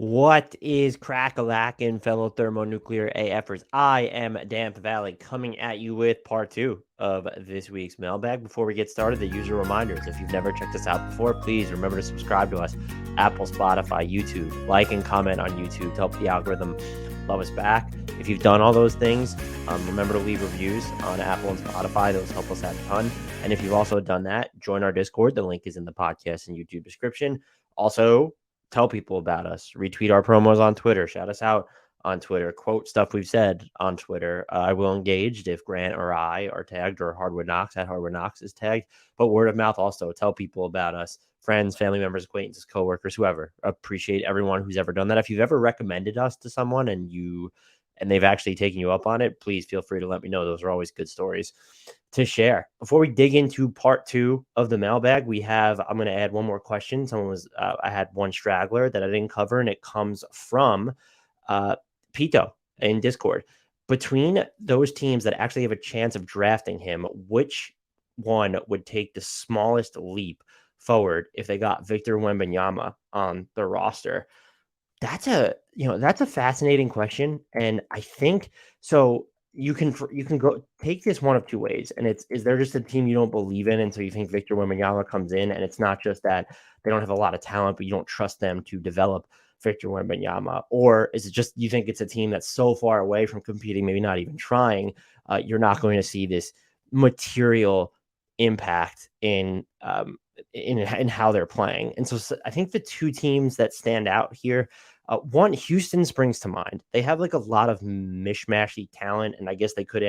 What is crack-a-lackin', fellow thermonuclear AFers? I am Dan Valley coming at you with part two of this week's mailbag. Before we get started, the usual reminders. If you've never checked us out before, please remember to subscribe to us. Apple, Spotify, YouTube. Like and comment on YouTube to help the algorithm love us back. If you've done all those things, remember to leave reviews on Apple and Spotify. Those help us out a ton. And if you've also done that, join our Discord. The link is in the podcast and YouTube description. Also, tell people about us, retweet our promos on Twitter, shout us out on Twitter, quote stuff we've said on Twitter. I will engage if Grant or I are tagged or HardwoodKnocks at HardwoodKnocks is tagged. But word of mouth also, tell people about us, friends, family members, acquaintances, coworkers, whoever. Appreciate everyone who's ever done that. If you've ever recommended us to someone and they've actually taken you up on it, please feel free to let me know. Those are always good stories to share. Before we dig into part two of the mailbag, I'm going to add one more question. I had one straggler that I didn't cover, and it comes from Pito in Discord. Between those teams that actually have a chance of drafting him, which one would take the smallest leap forward if they got Victor Wembanyama on the roster? That's a fascinating question, and I think so. You can go take this one of two ways, and is there just a team you don't believe in, and so you think Victor Wembanyama comes in, and it's not just that they don't have a lot of talent, but you don't trust them to develop Victor Wembanyama, or is it just you think it's a team that's so far away from competing, maybe not even trying, you're not going to see this material impact in how they're playing, and so I think the two teams that stand out here. One, Houston springs to mind. They have like a lot of mishmashy talent, and I guess they could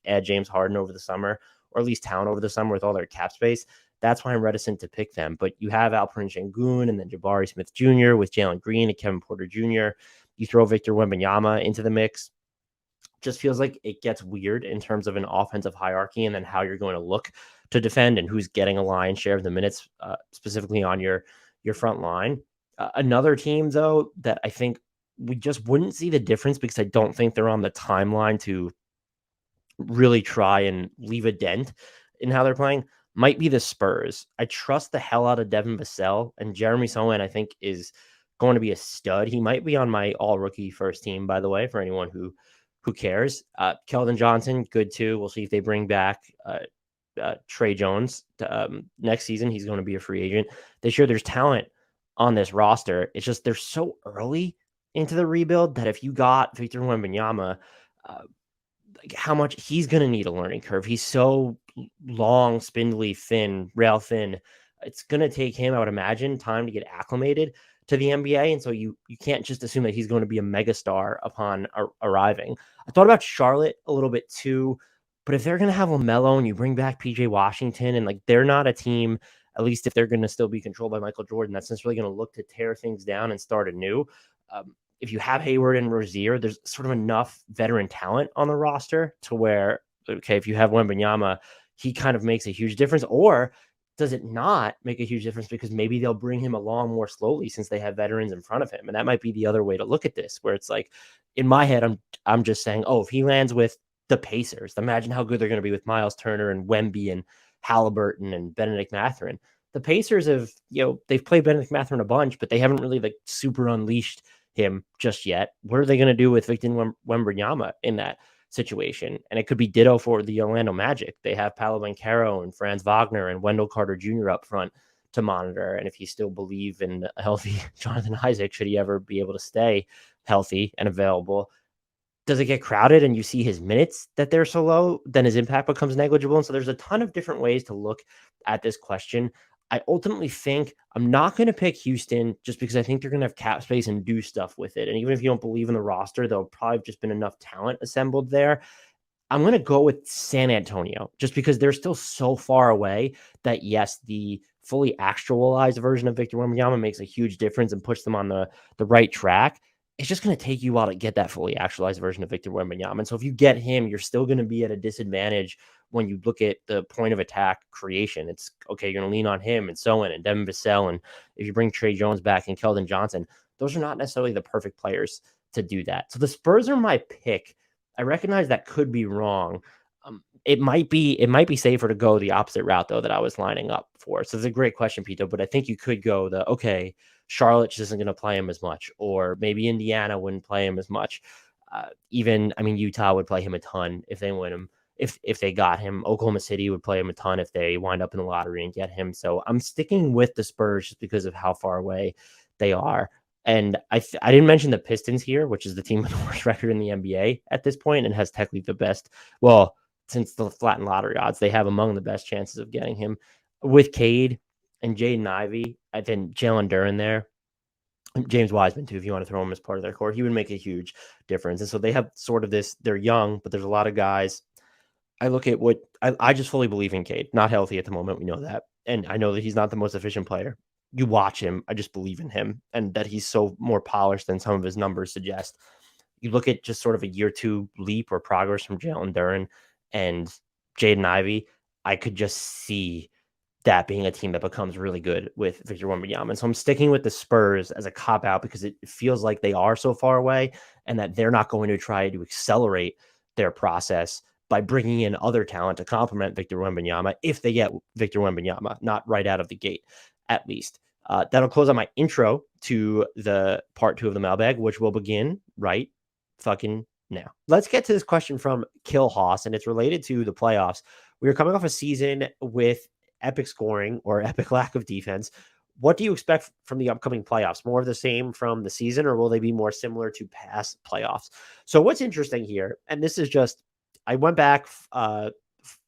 add James Harden over the summer, or at least talent over the summer with all their cap space. That's why I'm reticent to pick them. But you have Alperen Sengun and then Jabari Smith Jr. with Jalen Green and Kevin Porter Jr. You throw Victor Wembanyama into the mix. Just feels like it gets weird in terms of an offensive hierarchy and then how you're going to look to defend and who's getting a lion's share of the minutes, specifically on your front line. Another team, though, that I think we just wouldn't see the difference because I don't think they're on the timeline to really try and leave a dent in how they're playing might be the Spurs. I trust the hell out of Devin Vassell, and Jeremy Sohan, I think, is going to be a stud. He might be on my all-rookie first team, by the way, for anyone who cares. Keldon Johnson, good too. We'll see if they bring back Trey Jones next season. He's going to be a free agent. There's talent on this roster. It's just they're so early into the rebuild that if you got Victor Wembanyama, how much he's going to need a learning curve. He's so long, spindly, thin, rail thin. It's going to take him, I would imagine, time to get acclimated to the NBA. And so you can't just assume that he's going to be a megastar upon arriving. I thought about Charlotte a little bit too, but if they're going to have LaMelo and you bring back PJ Washington and like they're not a team, at least if they're going to still be controlled by Michael Jordan, that's necessarily going to look to tear things down and start anew. If you have Hayward and Rozier, there's sort of enough veteran talent on the roster to where, okay, if you have Wembanyama, he kind of makes a huge difference. Or does it not make a huge difference because maybe they'll bring him along more slowly since they have veterans in front of him? And that might be the other way to look at this, where it's like, in my head, I'm just saying, oh, if he lands with the Pacers, imagine how good they're going to be with Miles Turner and Wemby and Halliburton and Benedict Mathurin. The Pacers have, they've played Benedict Mathurin a bunch, but they haven't really like super unleashed him just yet. What are they going to do with Victor Wembanyama in that situation? And it could be ditto for the Orlando Magic. They have Paolo Banchero and Franz Wagner and Wendell Carter Jr. up front to monitor. And if you still believe in a healthy Jonathan Isaac, should he ever be able to stay healthy and available, does it get crowded and you see his minutes that they're so low, then his impact becomes negligible. And so there's a ton of different ways to look at this question. I ultimately think I'm not going to pick Houston just because I think they're going to have cap space and do stuff with it. And even if you don't believe in the roster, there'll probably have just been enough talent assembled there. I'm going to go with San Antonio just because they're still so far away that, yes, the fully actualized version of Victor Wembanyama makes a huge difference and puts them on the right track. It's just going to take you a while to get that fully actualized version of Victor Wembanyama. And so if you get him, you're still going to be at a disadvantage when you look at the point of attack creation. It's okay, you're going to lean on him and so on and Devin Vassell. And if you bring Trey Jones back and Keldon Johnson, those are not necessarily the perfect players to do that. So the Spurs are my pick. I recognize that could be wrong. It might be safer to go the opposite route though that I was lining up for. So it's a great question, Pito, but I think you could go Charlotte just isn't going to play him as much, or maybe Indiana wouldn't play him as much. Utah would play him a ton if they win him. If they got him, Oklahoma City would play him a ton if they wind up in the lottery and get him. So I'm sticking with the Spurs just because of how far away they are. And I didn't mention the Pistons here, which is the team with the worst record in the NBA at this point and has technically the best. Well, since the flattened lottery odds, they have among the best chances of getting him with Cade and Jaden Ivey. I think Jalen Duren there. James Wiseman, too, if you want to throw him as part of their core, he would make a huge difference. And so they have sort of this, they're young, but there's a lot of guys. I look at what I just fully believe in Cade. Not healthy at the moment. We know that. And I know that he's not the most efficient player. You watch him. I just believe in him and that he's so more polished than some of his numbers suggest. You look at just sort of a year two leap or progress from Jalen Duren and Jaden Ivey. I could just see that being a team that becomes really good with Victor Wembanyama. And so I'm sticking with the Spurs as a cop-out because it feels like they are so far away and that they're not going to try to accelerate their process by bringing in other talent to complement Victor Wembanyama if they get Victor Wembanyama, not right out of the gate, at least. That'll close on my intro to the part 2 of the mailbag, which will begin right fucking now. Let's get to this question from Kill Haas, and it's related to the playoffs. We are coming off a season with epic scoring or epic lack of defense. What do you expect from the upcoming playoffs? More of the same from the season, or will they be more similar to past playoffs? So what's interesting here, and this is just, I went back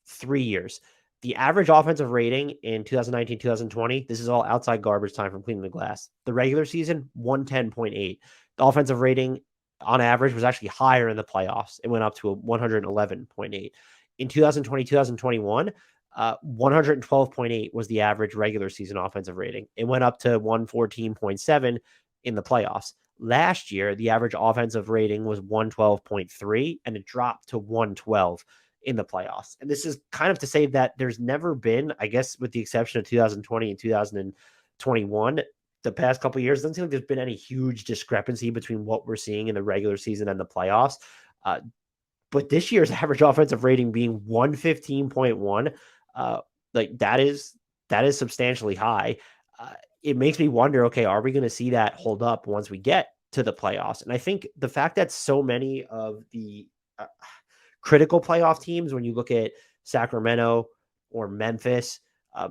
3 years. The average offensive rating in 2019, 2020, this is all outside garbage time from cleaning the glass. The regular season, 110.8. The offensive rating on average was actually higher in the playoffs. It went up to a 111.8. In 2020, 2021, 112.8 was the average regular season offensive rating. It went up to 114.7 in the playoffs. Last year, the average offensive rating was 112.3, and it dropped to 112 in the playoffs. And this is kind of to say that there's never been, I guess, with the exception of 2020 and 2021, the past couple of years, doesn't seem like there's been any huge discrepancy between what we're seeing in the regular season and the playoffs. But this year's average offensive rating being 115.1, that is substantially high. It makes me wonder, okay, are we going to see that hold up once we get to the playoffs? And I think the fact that so many of the critical playoff teams, when you look at Sacramento or Memphis,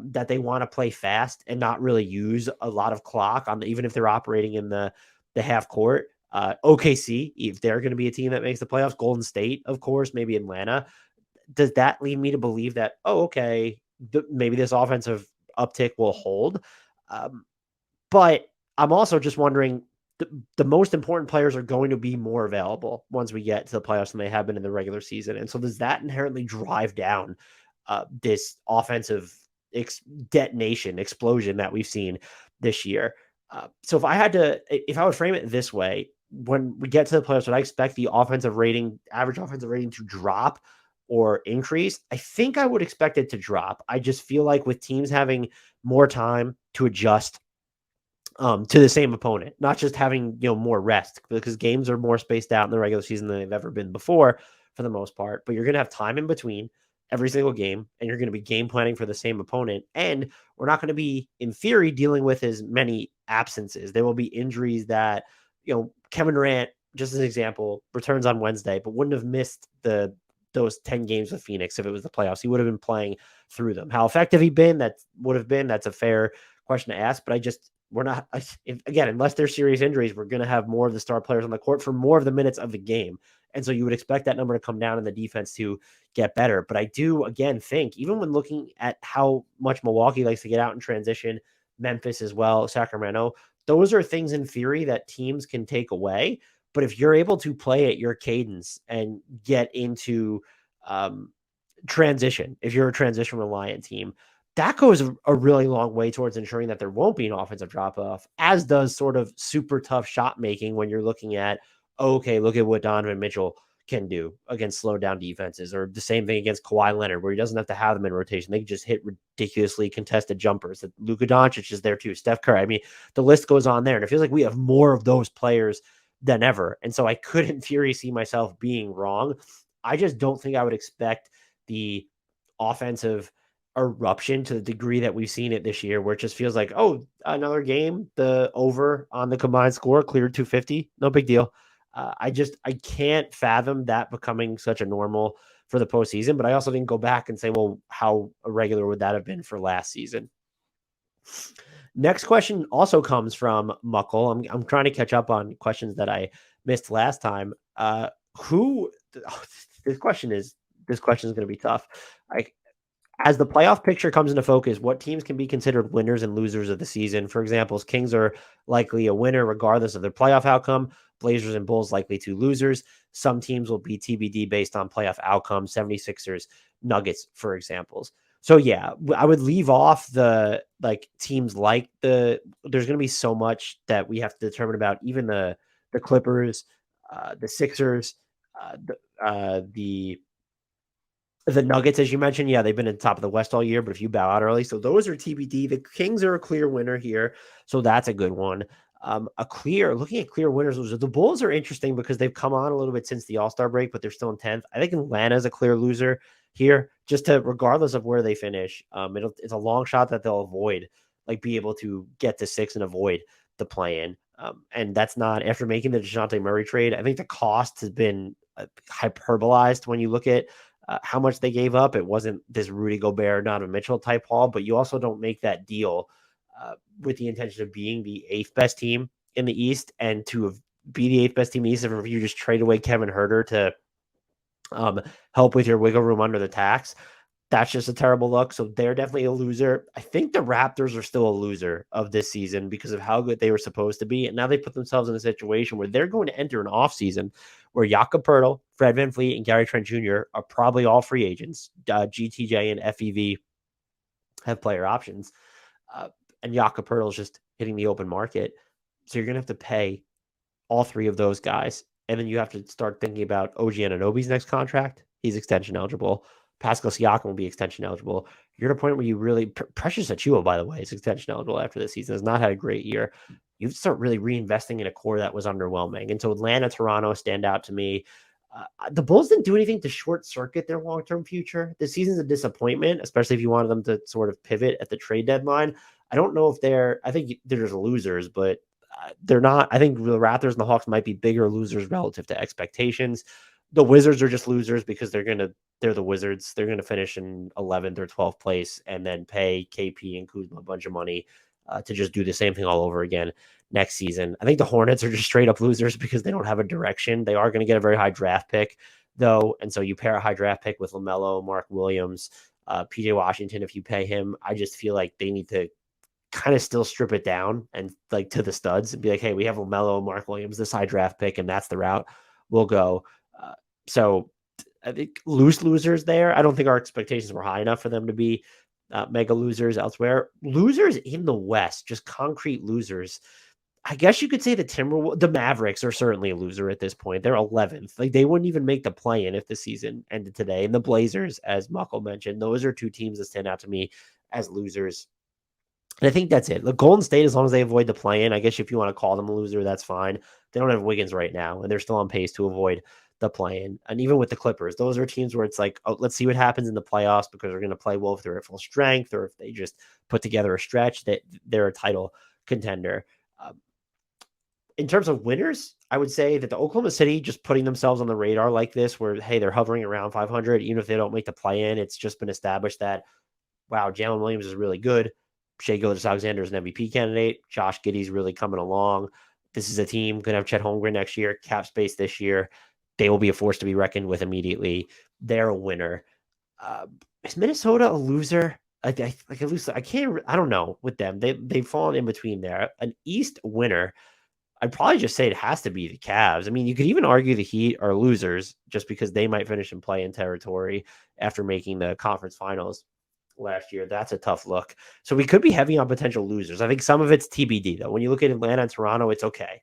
that they want to play fast and not really use a lot of clock on even if they're operating in the half court. OKC, if they're going to be a team that makes the playoffs, Golden State, of course, maybe Atlanta. Does that lead me to believe that, maybe this offensive uptick will hold? But I'm also just wondering, the most important players are going to be more available once we get to the playoffs than they have been in the regular season. And so does that inherently drive down this offensive detonation, explosion that we've seen this year? So if I would frame it this way, when we get to the playoffs, would I expect the average offensive rating to drop or increase? I think I would expect it to drop. I just feel like with teams having more time to adjust to the same opponent, not just having, more rest, because games are more spaced out in the regular season than they've ever been before for the most part, but you're going to have time in between every single game, and you're going to be game planning for the same opponent. And we're not going to be, in theory, dealing with as many absences. There will be injuries that, Kevin Durant, just as an example, returns on Wednesday, but wouldn't have missed those 10 games with Phoenix if it was the playoffs. He would have been playing through them. How effective that's a fair question to ask, but we're not, again, unless there's serious injuries, we're going to have more of the star players on the court for more of the minutes of the game. And so you would expect that number to come down and the defense to get better. But I do, again, think, even when looking at how much Milwaukee likes to get out in transition, Memphis as well, Sacramento, those are things in theory that teams can take away. But if you're able to play at your cadence and get into transition, if you're a transition reliant team, that goes a really long way towards ensuring that there won't be an offensive drop off, as does sort of super tough shot making when you're looking at, look at what Donovan Mitchell can do against slow down defenses, or the same thing against Kawhi Leonard, where he doesn't have to have them in rotation. They can just hit ridiculously contested jumpers. Luka Doncic is there too. Steph Curry. I mean, the list goes on there, and it feels like we have more of those players than ever. And so I could, in theory, see myself being wrong. I just don't think I would expect the offensive eruption to the degree that we've seen it this year, where it just feels like, oh, another game, the over on the combined score cleared 250, no big deal. I can't fathom that becoming such a normal for the postseason. But I also didn't go back and say, well, how irregular would that have been for last season? Next question also comes from Muckle. I'm trying to catch up on questions that I missed last time. Who? This question is going to be tough. As the playoff picture comes into focus, what teams can be considered winners and losers of the season? For example, Kings are likely a winner regardless of their playoff outcome. Blazers and Bulls likely two losers. Some teams will be TBD based on playoff outcome. 76ers, Nuggets, for examples. So yeah, I would leave off the teams like there's going to be so much that we have to determine about, even the Clippers, the Sixers, the Nuggets, as you mentioned, yeah, they've been at the top of the West all year, but if you bow out early, so those are TBD. The Kings are a clear winner here, so that's a good one. Looking at clear winners, the Bulls are interesting because they've come on a little bit since the All-Star break, but they're still in 10th. I think Atlanta is a clear loser here, regardless of where they finish. It's a long shot that they'll avoid, be able to get to 6 and avoid the play-in. And that's not after making the DeJounte Murray trade. I think the cost has been hyperbolized when you look at how much they gave up. It wasn't this Rudy Gobert, Donovan Mitchell type haul, but you also don't make that deal with the intention of being the 8th best team in the East, and to be the 8th best team in the East, if you just trade away Kevin Huerter to help with your wiggle room under the tax. That's just a terrible look. So they're definitely a loser. I think the Raptors are still a loser of this season because of how good they were supposed to be. And now they put themselves in a situation where they're going to enter an offseason where Jakob Poeltl, Fred VanVleet, and Gary Trent Jr. are probably all free agents. GTJ and FEV have player options. And Jakob Poeltl is just hitting the open market. So you're going to have to pay all three of those guys. And then you have to start thinking about OG Anunoby's next contract. He's extension eligible. Pascal Siakam will be extension eligible. You're at a point where you really Precious Achiuwa, by the way, is extension eligible after this season. Has not had a great year. You start really reinvesting in a core that was underwhelming. And so Atlanta, Toronto stand out to me. The Bulls didn't do anything to short circuit their long-term future. This season's a disappointment, especially if you wanted them to sort of pivot at the trade deadline. I don't know if I think they're just losers, but they're not. I think the Raptors and the Hawks might be bigger losers relative to expectations. The Wizards are just losers because they're the Wizards. They're going to finish in 11th or 12th place and then pay KP and Kuzma a bunch of money to just do the same thing all over again next season. I think the Hornets are just straight up losers because they don't have a direction. They are going to get a very high draft pick, though. And so you pair a high draft pick with LaMelo, Mark Williams, PJ Washington. If you pay him, I just feel like they need to kind of still strip it down and to the studs and be like, hey, we have LaMelo, Mark Williams, this high draft pick, and that's the route we'll go. So I think losers there. I don't think our expectations were high enough for them to be mega losers elsewhere. Losers in the West, just concrete losers. I guess you could say the Mavericks are certainly a loser at this point. They're 11th. They wouldn't even make the play-in if the season ended today. And the Blazers, as Muckle mentioned, those are two teams that stand out to me as losers. And I think that's it. The Golden State, as long as they avoid the play-in, I guess if you want to call them a loser, that's fine. They don't have Wiggins right now, and they're still on pace to avoid the play-in. And even with the Clippers, those are teams where it's like, oh, let's see what happens in the playoffs because they're going to play well if they're at full strength or if they just put together a stretch that they're a title contender. In terms of winners, I would say that the Oklahoma City just putting themselves on the radar like this, where, hey, they're hovering around 500, even if they don't make the play-in, it's just been established that, wow, Jalen Williams is really good. Shai Gilgeous-Alexander is an MVP candidate. Josh Giddey's really coming along. This is a team going to have Chet Holmgren next year, cap space this year. They will be a force to be reckoned with immediately. They're a winner. Is Minnesota a loser? I don't know with them. They've fallen in between there. An East winner, I'd probably just say it has to be the Cavs. I mean, you could even argue the Heat are losers just because they might finish in play-in territory after making the conference finals last year. That's a tough look. So we could be heavy on potential losers. I think some of it's TBD, though. When you look at Atlanta and Toronto, it's okay.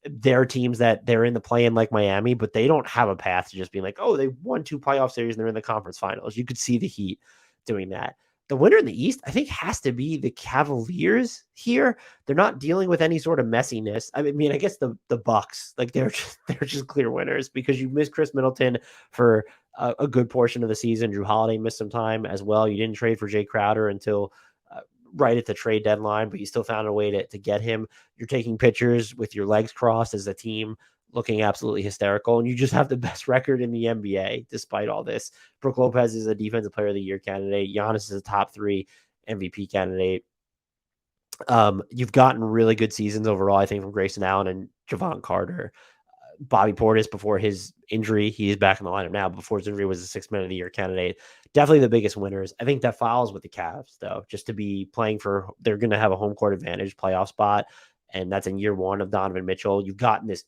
There are teams that they're in the play-in like Miami, but they don't have a path to just being like, oh, they won 2 playoff series and they're in the conference finals. You could see the Heat doing that. The winner in the East, I think, has to be the Cavaliers here. They're not dealing with any sort of messiness. I mean, I guess the Bucks, they're just clear winners because you miss Chris Middleton for a good portion of the season. Drew Holiday missed some time as well. You didn't trade for Jay Crowder until right at the trade deadline, but you still found a way to get him. You're taking pictures with your legs crossed as a team, looking absolutely hysterical, and you just have the best record in the NBA despite all this. Brook Lopez is a Defensive Player of the Year candidate. Giannis is a top 3 MVP candidate. You've gotten really good seasons overall, I think, from Grayson Allen and Javon Carter. Bobby Portis, before his injury, he is back in the lineup now. Before his injury, was a 6th Man of the Year candidate. Definitely the biggest winners. I think that follows with the Cavs, though, just to be playing for, they're going to have a home court advantage playoff spot, and that's in year 1 of Donovan Mitchell. You've gotten this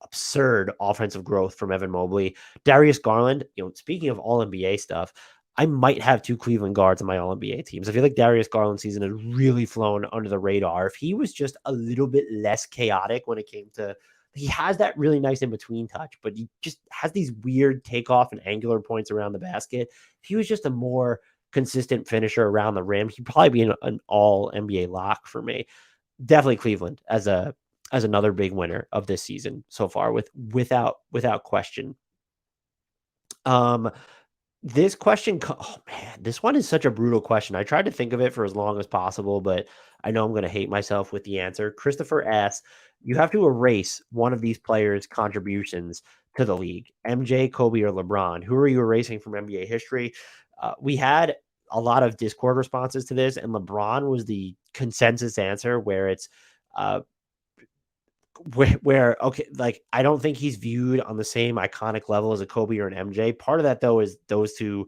absurd offensive growth from Evan Mobley. Darius Garland, speaking of all NBA stuff, I might have 2 Cleveland guards on my all NBA teams. I feel like Darius Garland's season has really flown under the radar. If he was just a little bit less chaotic when it came to, he has that really nice in-between touch, but he just has these weird takeoff and angular points around the basket. If he was just a more consistent finisher around the rim, he'd probably be an all NBA lock for me. Definitely Cleveland as another big winner of this season so far, without question. This question, oh man, this one is such a brutal question. I tried to think of it for as long as possible, but I know I'm going to hate myself with the answer. Christopher asks, you have to erase one of these players' contributions to the league, MJ, Kobe, or LeBron. Who are you erasing from NBA history? We had a lot of Discord responses to this, and LeBron was the consensus answer, where it's where okay, like, I don't think he's viewed on the same iconic level as a Kobe or an MJ. Part of that, though, is those two,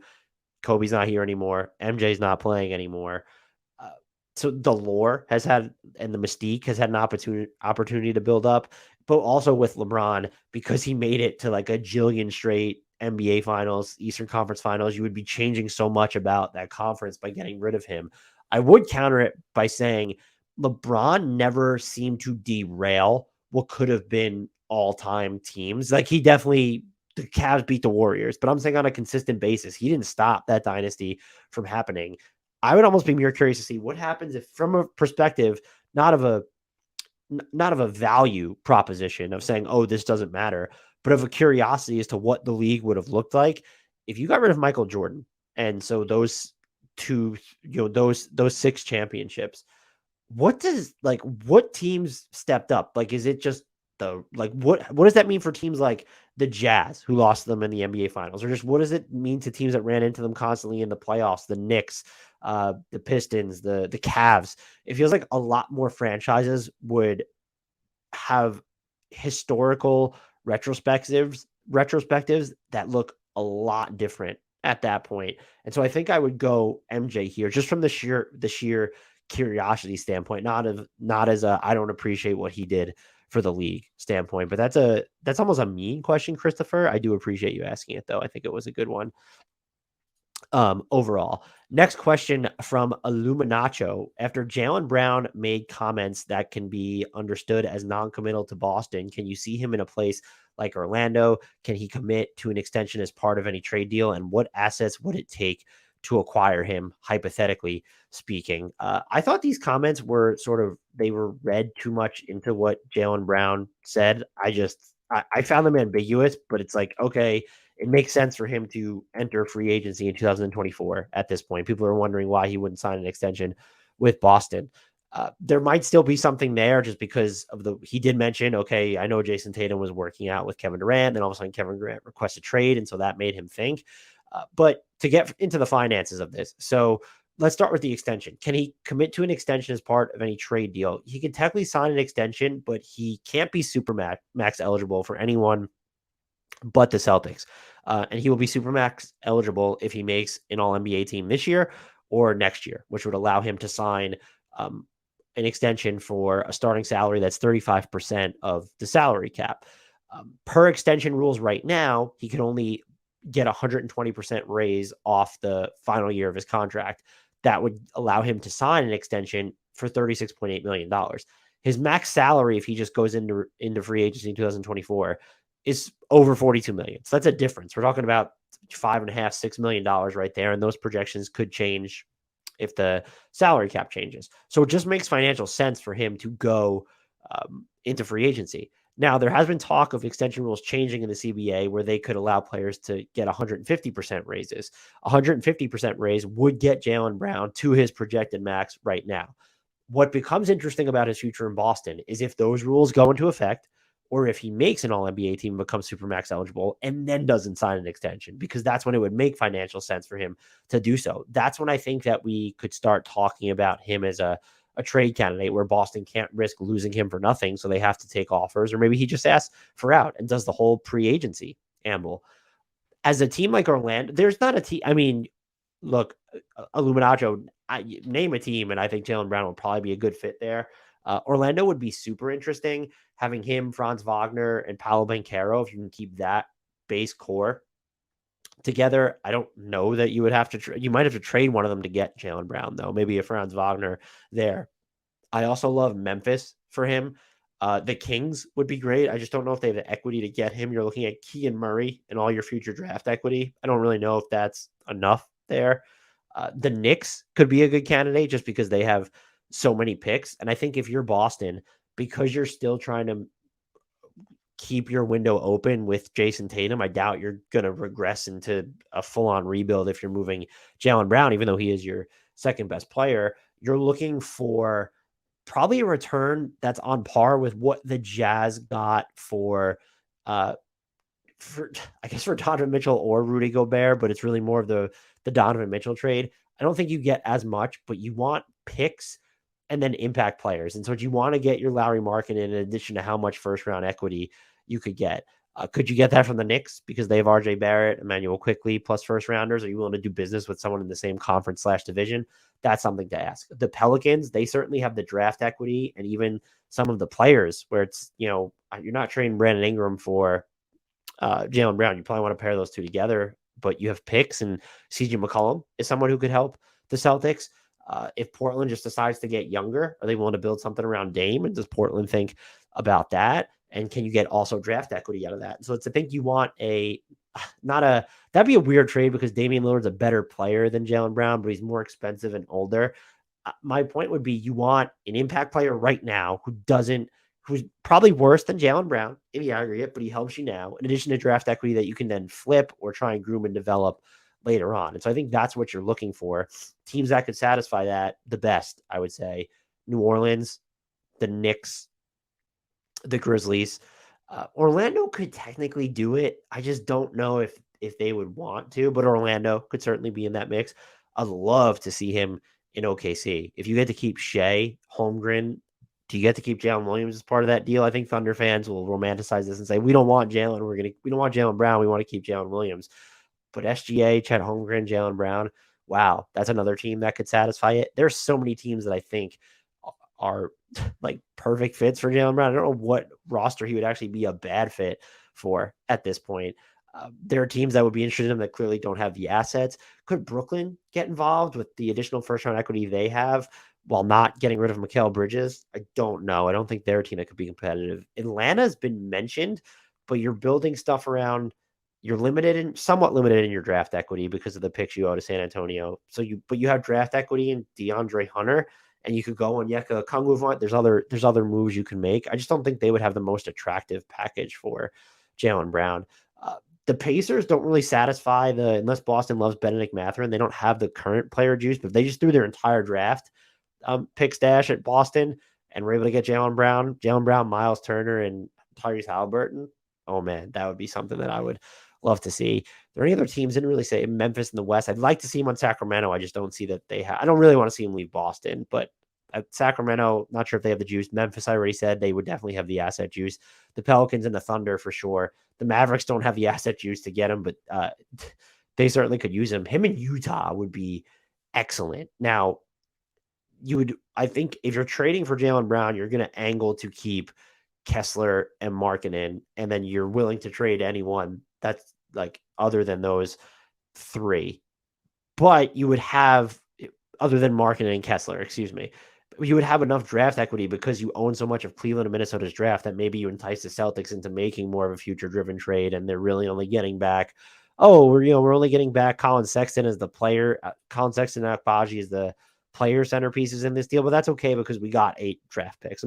Kobe's not here anymore, MJ's not playing anymore. So the lore has had, and the mystique has had an opportunity to build up, but also with LeBron, because he made it to like a jillion straight NBA finals, Eastern Conference finals, you would be changing so much about that conference by getting rid of him. I would counter it by saying LeBron never seemed to derail what could have been all-time teams. Like, he definitely, the Cavs beat the Warriors, but I'm saying on a consistent basis, he didn't stop that dynasty from happening. I would almost be more curious to see what happens if, from a perspective, not of a value proposition of saying, oh, this doesn't matter, but of a curiosity as to what the league would have looked like if you got rid of Michael Jordan. And so those two, those 6 championships, what teams stepped up? Like, is it just what does that mean for teams like the Jazz, who lost them in the NBA finals? Or just what does it mean to teams that ran into them constantly in the playoffs? The Knicks, the Pistons, the Cavs. It feels like a lot more franchises would have historical retrospectives that look a lot different at that point. And so I think I would go MJ here, just from the sheer curiosity standpoint, not as a I don't appreciate what he did for the league standpoint. But that's almost a mean question, Christopher. I do appreciate you asking it, though. I think it was a good one. Overall. Next question from Illuminacho. After Jaylen Brown made comments that can be understood as non-committal to Boston, can you see him in a place like Orlando? Can he commit to an extension as part of any trade deal? And what assets would it take to acquire him, hypothetically speaking? I thought these comments were they were read too much into what Jaylen Brown said. I found them ambiguous, but it's like, okay, it makes sense for him to enter free agency in 2024 at this point. People are wondering why he wouldn't sign an extension with Boston. There might still be something there, just because of he did mention, okay, I know Jason Tatum was working out with Kevin Durant, then all of a sudden Kevin Durant requested trade, and so that made him think. But to get into the finances of this, so let's start with the extension. Can he commit to an extension as part of any trade deal? He can technically sign an extension, but he can't be max eligible for anyone but the Celtics. And he will be Supermax eligible if he makes an All-NBA team this year or next year, which would allow him to sign an extension for a starting salary that's 35% of the salary cap. Per extension rules right now, he can only get 120% raise off the final year of his contract. That would allow him to sign an extension for $36.8 million. His max salary, if he just goes into free agency in 2024, is over $42 million. So that's a difference. We're talking about $5.5–6 million right there. And those projections could change if the salary cap changes. So it just makes financial sense for him to go into free agency. Now, there has been talk of extension rules changing in the CBA where they could allow players to get 150% raises. 150% raise would get Jaylen Brown to his projected max right now. What becomes interesting about his future in Boston is if those rules go into effect or if he makes an all NBA team and becomes supermax eligible and then doesn't sign an extension, because that's when it would make financial sense for him to do so. That's when I think that we could start talking about him as a trade candidate where Boston can't risk losing him for nothing. So they have to take offers, or maybe he just asks for out and does the whole pre-agency amble. As a team like Orlando, there's not a team. I mean, look, Illuminato, name a team, and I think Jaylen Brown would probably be a good fit there. Orlando would be super interesting, having him, Franz Wagner, and Paolo Banchero, if you can keep that base core together. I don't know that you would have to, you might have to trade one of them to get Jaylen Brown, though. Maybe a Franz Wagner there. I also love Memphis for him. The Kings would be great. I just don't know if they have the equity to get him. You're looking at Keegan Murray and all your future draft equity. I don't really know if that's enough there. The Knicks could be a good candidate just because they have so many picks. And I think if you're Boston, because you're still trying to keep your window open with Jason Tatum, I doubt you're going to regress into a full-on rebuild if you're moving Jaylen Brown, even though he is your second best player. You're looking for probably a return that's on par with what the Jazz got for I guess for Donovan Mitchell or Rudy Gobert, but it's really more of the Donovan Mitchell trade. I don't think you get as much, but you want picks and then impact players. And so you want to get your Lowry Market in addition to how much first round equity you could get. Could you get that from the Knicks because they have RJ Barrett, Emmanuel Quickly plus first rounders? Are you willing to do business with someone in the same conference / division? That's something to ask. The Pelicans, they certainly have the draft equity and even some of the players where it's, you're not trading Brandon Ingram for Jaylen Brown. You probably want to pair those two together, but you have picks, and CJ McCollum is someone who could help the Celtics. If Portland just decides to get younger, are they willing to build something around Dame? And does Portland think about that? And can you get also draft equity out of that? So it's, I think you want that'd be a weird trade because Damian Lillard's a better player than Jaylen Brown, but he's more expensive and older. My point would be you want an impact player right now who's probably worse than Jaylen Brown in the aggregate, but he helps you now, in addition to draft equity that you can then flip or try and groom and develop later on. And so I think that's what you're looking for. Teams that could satisfy that the best, I would say, New Orleans, the Knicks, the Grizzlies. Orlando could technically do it. I just don't know if they would want to, but Orlando could certainly be in that mix. I'd love to see him in OKC. If you get to keep Shea, Holmgren, do you get to keep Jalen Williams as part of that deal? I think Thunder fans will romanticize this and say, we don't want Jalen. We don't want Jaylen Brown. We want to keep Jalen Williams. But SGA, Chet Holmgren, Jaylen Brown, wow, that's another team that could satisfy it. There's so many teams that I think are like perfect fits for Jaylen Brown. I don't know what roster he would actually be a bad fit for at this point. There are teams that would be interested in him that clearly don't have the assets. Could Brooklyn get involved with the additional first round equity they have while not getting rid of Mikal Bridges? I don't know. I don't think they're a team that could be competitive. Atlanta's been mentioned, but you're building stuff around. You're somewhat limited in your draft equity because of the picks you owe to San Antonio. But you have draft equity in DeAndre Hunter, and you could go on Yeka Okongwu. There's other moves you can make. I just don't think they would have the most attractive package for Jaylen Brown. The Pacers don't really satisfy unless Boston loves Benedict Mathurin, they don't have the current player juice, but if they just threw their entire draft pick stash at Boston and were able to get Jaylen Brown, Miles Turner, and Tyrese Halliburton, oh man, that would be something that I would love to see. Are there any other teams? Didn't really say Memphis in the West. I'd like to see him on Sacramento. I just don't see that they have. I don't really want to see him leave Boston, but at Sacramento, not sure if they have the juice. Memphis, I already said they would definitely have the asset juice. The Pelicans and the Thunder for sure. The Mavericks don't have the asset juice to get him, but they certainly could use him. Him in Utah would be excellent. Now, I think if you're trading for Jaylen Brown, you're going to angle to keep Kessler and Markkanen, and then you're willing to trade anyone that's like other than those three. But you would have, other than Markkanen and Kessler, excuse me, you would have enough draft equity because you own so much of Cleveland and Minnesota's draft that maybe you entice the Celtics into making more of a future-driven trade, and they're really only getting back. We're only getting back Colin Sexton as the player. Colin Sexton and Akbaji is the player centerpieces in this deal, but that's okay because we got 8 draft picks.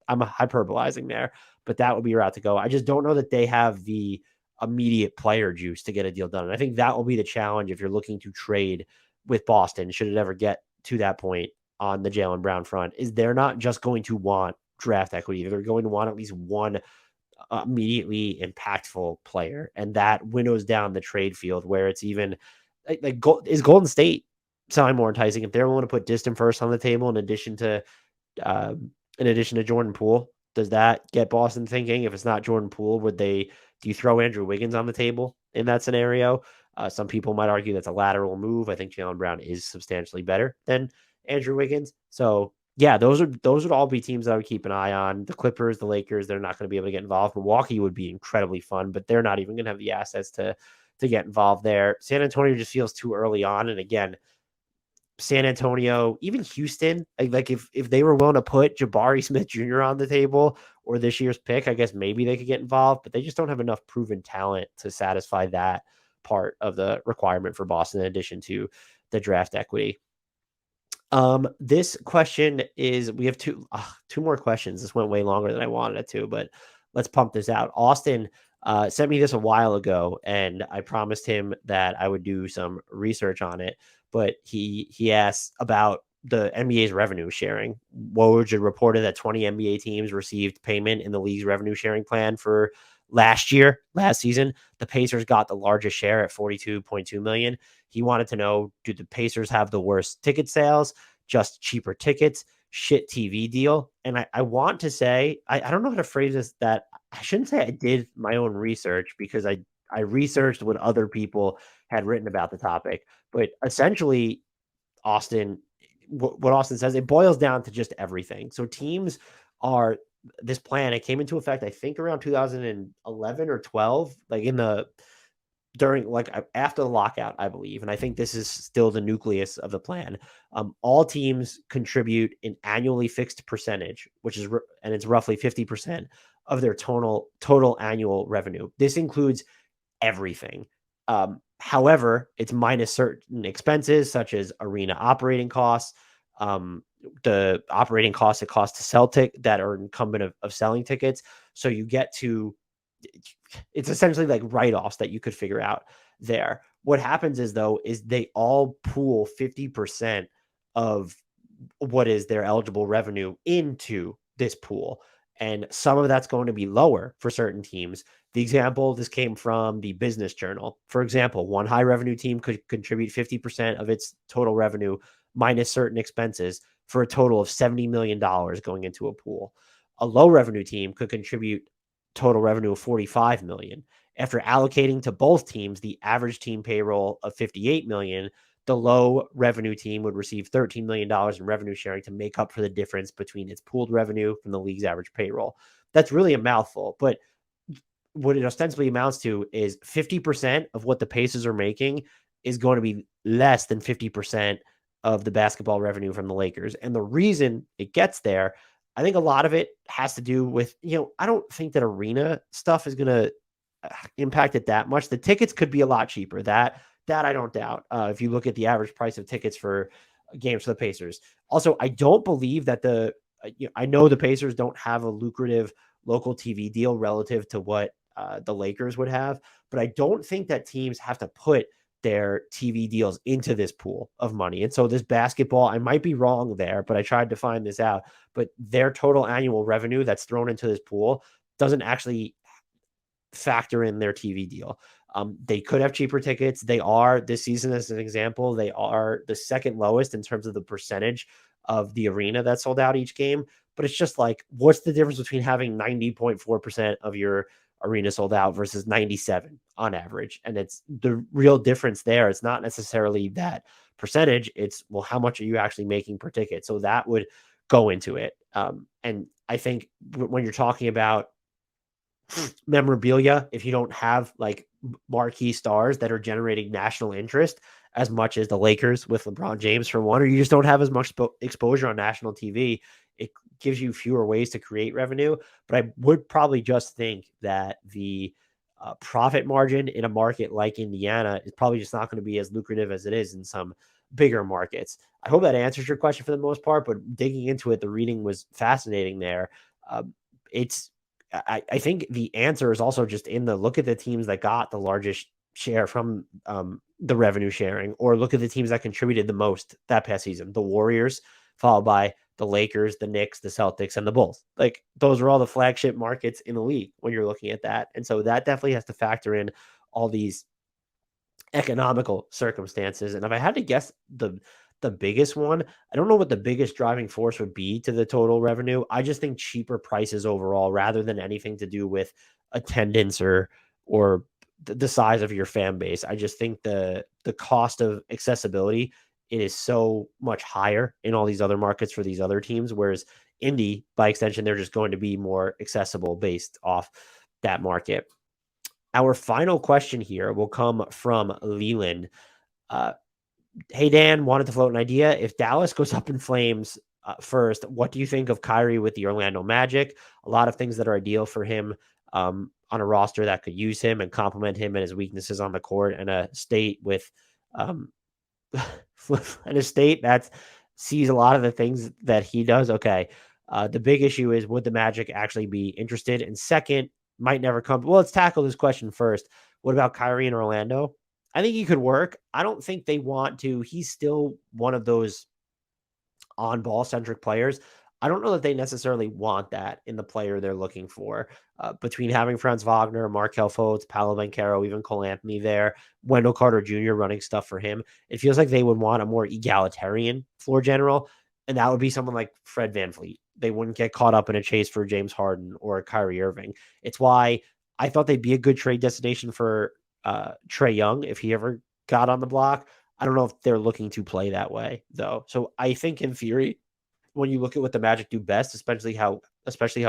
I'm hyperbolizing there, but that would be your route to go. I just don't know that they have the immediate player juice to get a deal done. And I think that will be the challenge if you're looking to trade with Boston, should it ever get to that point on the Jaylen Brown front, is they're not just going to want draft equity. They're going to want at least one immediately impactful player. And that winnows down the trade field where it's even is Golden State sound more enticing if they're willing to put distant first on the table uh, in addition to Jordan Poole? Does that get Boston thinking? If it's not Jordan Poole, do you throw Andrew Wiggins on the table in that scenario? Some people might argue that's a lateral move. I think Jaylen Brown is substantially better than Andrew Wiggins. So yeah, those would all be teams that I would keep an eye on. The Clippers, the Lakers, they're not going to be able to get involved. Milwaukee would be incredibly fun, but they're not even going to have the assets to get involved there. San Antonio just feels too early on. And again, San Antonio, even Houston, like if they were willing to put Jabari Smith Jr. on the table or this year's pick, I guess maybe they could get involved, but they just don't have enough proven talent to satisfy that part of the requirement for Boston in addition to the draft equity. This question is, we have two more questions. This went way longer than I wanted it to, but let's pump this out. Austin sent me this a while ago, and I promised him that I would do some research on it. But he asked about the NBA's revenue sharing. Woj had reported that 20 NBA teams received payment in the league's revenue sharing plan for last season. The Pacers got the largest share at 42.2 million. He wanted to know, do the Pacers have the worst ticket sales, just cheaper tickets, shit TV deal? And I want to say, I don't know how to phrase this, that I shouldn't say I did my own research, because I researched what other people had written about the topic. But essentially, what Austin says, it boils down to just everything. So teams are, this plan, it came into effect, I think around 2011 or 12, like after the lockout, I believe. And I think this is still the nucleus of the plan. All teams contribute an annually fixed percentage, and it's roughly 50% of their total annual revenue. This includes everything. However, it's minus certain expenses such as arena operating costs, the operating costs it costs to sell that are incumbent of selling tickets. So you get to, it's essentially like write-offs that you could figure out there. What happens is they all pool 50% of what is their eligible revenue into this pool. And some of that's going to be lower for certain teams. The example, this came from the Business Journal. For example, one high revenue team could contribute 50% of its total revenue minus certain expenses for a total of $70 million going into a pool. A low revenue team could contribute total revenue of $45 million. After allocating to both teams the average team payroll of $58 million, the low revenue team would receive $13 million in revenue sharing to make up for the difference between its pooled revenue from the league's average payroll. That's really a mouthful, but what it ostensibly amounts to is 50% of what the Pacers are making is going to be less than 50% of the basketball revenue from the Lakers. And the reason it gets there, I think a lot of it has to do with, I don't think that arena stuff is going to impact it that much. The tickets could be a lot cheaper. That I don't doubt. If you look at the average price of tickets for games for the Pacers. Also, I don't believe that I know the Pacers don't have a lucrative local TV deal relative to what the Lakers would have, but I don't think that teams have to put their TV deals into this pool of money. And so this basketball, I might be wrong there, but I tried to find this out, but their total annual revenue that's thrown into this pool doesn't actually factor in their TV deal. They could have cheaper tickets. They are, this season as an example, they are the second lowest in terms of the percentage of the arena that sold out each game. But it's just like, what's the difference between having 90.4% of your arena sold out versus 97 on average? And it's the real difference there. It's not necessarily that percentage. It's, well, how much are you actually making per ticket? So that would go into it. And I think when you're talking about memorabilia, if you don't have like marquee stars that are generating national interest as much as the Lakers with LeBron James for one, or you just don't have as much exposure on national TV, it gives you fewer ways to create revenue. But I would probably just think that the profit margin in a market like Indiana is probably just not going to be as lucrative as it is in some bigger markets. I hope that answers your question for the most part, but digging into it, the reading was fascinating there. It's I think the answer is also just in the look at the teams that got the largest share from the revenue sharing, or look at the teams that contributed the most that past season. The Warriors, followed by the Lakers, the Knicks, the Celtics, and the Bulls. Like those are all the flagship markets in the league when you're looking at that. And so that definitely has to factor in all these economical circumstances. And if I had to guess the biggest one, I don't know what the biggest driving force would be to the total revenue. I just think cheaper prices overall, rather than anything to do with attendance or the size of your fan base. I just think the cost of accessibility, it is so much higher in all these other markets for these other teams, whereas Indy, by extension, they're just going to be more accessible based off that market. Our final question here will come from Leland. Uh, hey, Dan, wanted to float an idea. If Dallas goes up in flames first, what do you think of Kyrie with the Orlando Magic? A lot of things that are ideal for him on a roster that could use him and complement him and his weaknesses on the court, and a state with um, and a state that sees a lot of the things that he does. Okay. The big issue is, would the Magic actually be interested? And second, might never come. Well, let's tackle this question first. What about Kyrie in Orlando? I think he could work. I don't think they want to. He's still one of those on ball centric players. I don't know that they necessarily want that in the player they're looking for. Between having Franz Wagner, Markel Fultz, Paolo Banchero, even Cole Anthony there, Wendell Carter Jr. running stuff for him, it feels like they would want a more egalitarian floor general, and that would be someone like Fred VanVleet. They wouldn't get caught up in a chase for James Harden or Kyrie Irving. It's why I thought they'd be a good trade destination for Trae Young if he ever got on the block. I don't know if they're looking to play that way, though. So I think in theory, when you look at what the Magic do best, especially how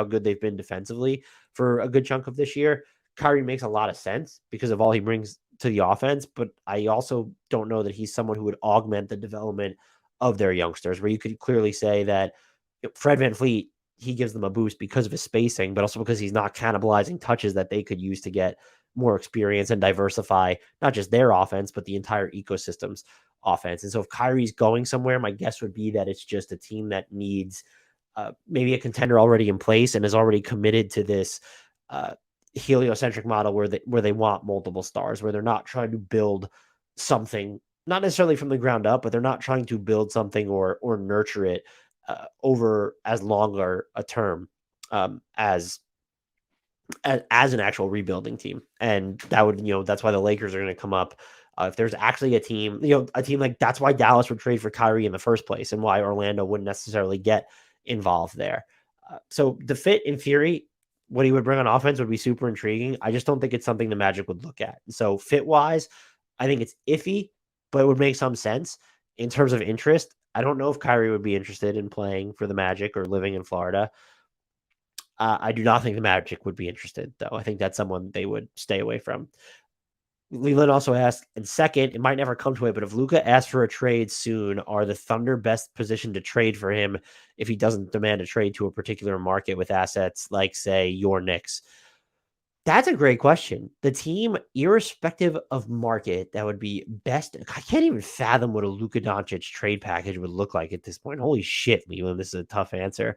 good they've been defensively for a good chunk of this year, Kyrie makes a lot of sense because of all he brings to the offense. But I also don't know that he's someone who would augment the development of their youngsters, where you could clearly say that Fred VanVleet, he gives them a boost because of his spacing, but also because he's not cannibalizing touches that they could use to get more experience and diversify not just their offense, but the entire ecosystem's offense. And so if Kyrie's going somewhere, my guess would be that it's just a team that needs maybe a contender already in place and is already committed to this heliocentric model where they want multiple stars, where they're not trying to build something, not necessarily from the ground up, but they're not trying to build something or nurture it over as longer a term as an actual rebuilding team. And that would, that's why the Lakers are going to come up. If there's actually a team, a team like, that's why Dallas would trade for Kyrie in the first place, and why Orlando wouldn't necessarily get involved there. So the fit, in theory, what he would bring on offense would be super intriguing. I just don't think it's something the Magic would look at. So fit wise, I think it's iffy, but it would make some sense in terms of interest. I don't know if Kyrie would be interested in playing for the Magic or living in Florida. I do not think the Magic would be interested, though. I think that's someone they would stay away from. Leland also asked, and second, it might never come to it, but if Luka asks for a trade soon, are the Thunder best positioned to trade for him if he doesn't demand a trade to a particular market with assets like, say, your Knicks? That's a great question. The team, irrespective of market, that would be best. I can't even fathom what a Luka Doncic trade package would look like at this point. Holy shit, Leland, this is a tough answer.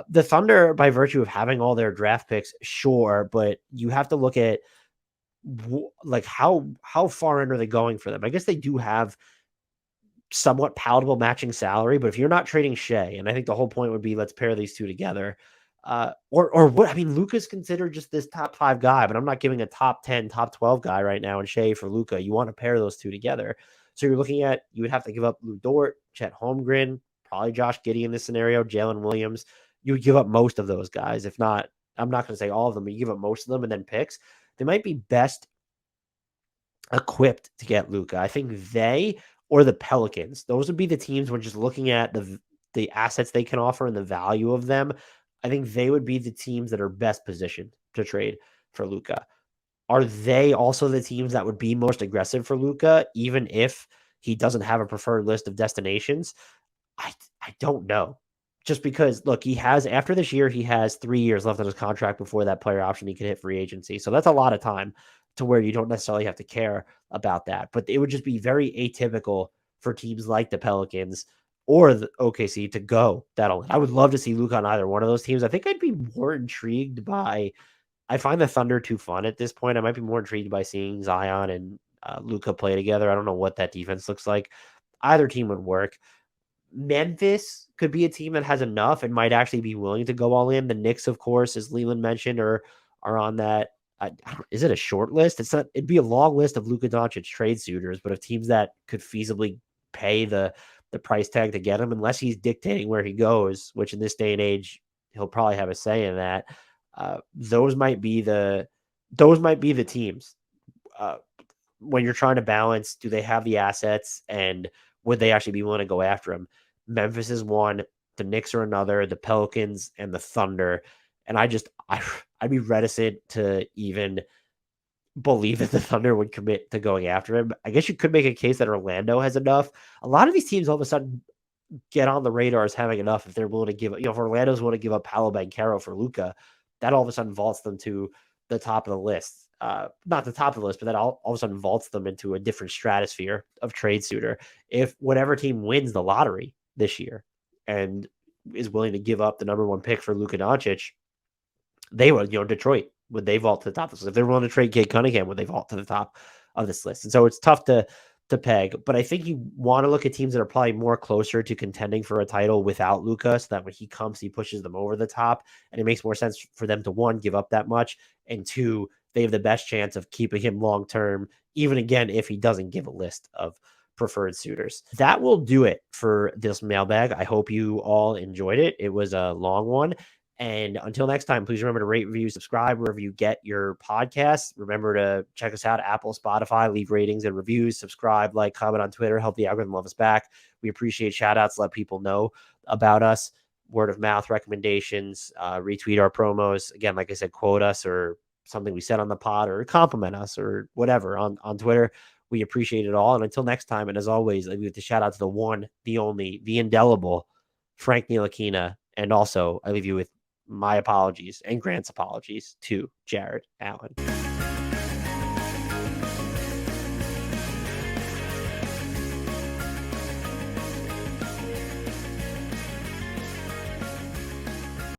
The Thunder, by virtue of having all their draft picks, sure, but you have to look at like how far in are they going for them? I guess they do have somewhat palatable matching salary, but if you're not trading Shea, and I think the whole point would be let's pair these two together. Or what? I mean, Luka's considered just this top 5 guy, but I'm not giving a top 10, top 12 guy right now in Shea for Luka. You want to pair those two together. So you're looking at, you would have to give up Lou Dort, Chet Holmgren, probably Josh Giddey in this scenario, Jalen Williams. You would give up most of those guys. If not, I'm not going to say all of them, but you give up most of them and then picks. They might be best equipped to get Luka. I think they or the Pelicans, those would be the teams when just looking at the assets they can offer and the value of them. I think they would be the teams that are best positioned to trade for Luka. Are they also the teams that would be most aggressive for Luka, even if he doesn't have a preferred list of destinations? I don't know. Just because, look, he has, after this year, he has 3 years left on his contract before that player option he could hit free agency. So that's a lot of time to where you don't necessarily have to care about that. But it would just be very atypical for teams like the Pelicans or the OKC to go that all in. I would love to see Luka on either one of those teams. I think I'd be more intrigued by. I find the Thunder too fun at this point. I might be more intrigued by seeing Zion and Luka play together. I don't know what that defense looks like. Either team would work. Memphis could be a team that has enough and might actually be willing to go all in. The Knicks, of course, as Leland mentioned, are on that. Is it a short list? It's not. It'd be a long list of Luka Doncic trade suitors, but of teams that could feasibly pay the price tag to get him, unless he's dictating where he goes, which in this day and age he'll probably have a say in that. Those might be the teams. Uh, when you're trying to balance, do they have the assets and would they actually be willing to go after him? Memphis is one, the Knicks are another, the Pelicans and the Thunder. And I'd be reticent to even believe that the Thunder would commit to going after him. I guess you could make a case that Orlando has enough. A lot of these teams all of a sudden get on the radar as having enough if they're willing to give, if Orlando's willing to give up Paolo Banchero for Luka, that all of a sudden vaults them to the top of the list. Not the top of the list, but that all of a sudden vaults them into a different stratosphere of trade suitor. If whatever team wins the lottery this year and is willing to give up the number one pick for Luka Doncic, they would, Detroit, would they vault to the top of this list? If they're willing to trade Cade Cunningham, would they vault to the top of this list? And so it's tough to peg, but I think you want to look at teams that are probably more closer to contending for a title without Luka, so that when he comes, he pushes them over the top, and it makes more sense for them to, one, give up that much, and two, they have the best chance of keeping him long term, even again if he doesn't give a list of preferred suitors. That will do it for this mailbag. I hope you all enjoyed it. It was a long one. And until next time, please remember to rate, review, subscribe wherever you get your podcasts. Remember to check us out, Apple, Spotify, leave ratings and reviews, subscribe, like, comment on Twitter, help the algorithm love us back. We appreciate shout outs, let people know about us, word of mouth recommendations, retweet our promos. Again, like I said, quote us or something we said on the pod, or compliment us or whatever on Twitter. We appreciate it all. And until next time, and as always, I leave it to shout out to the one, the only, the indelible Frank Ntilikina. And also, I leave you with my apologies and Grant's apologies to Jared Allen.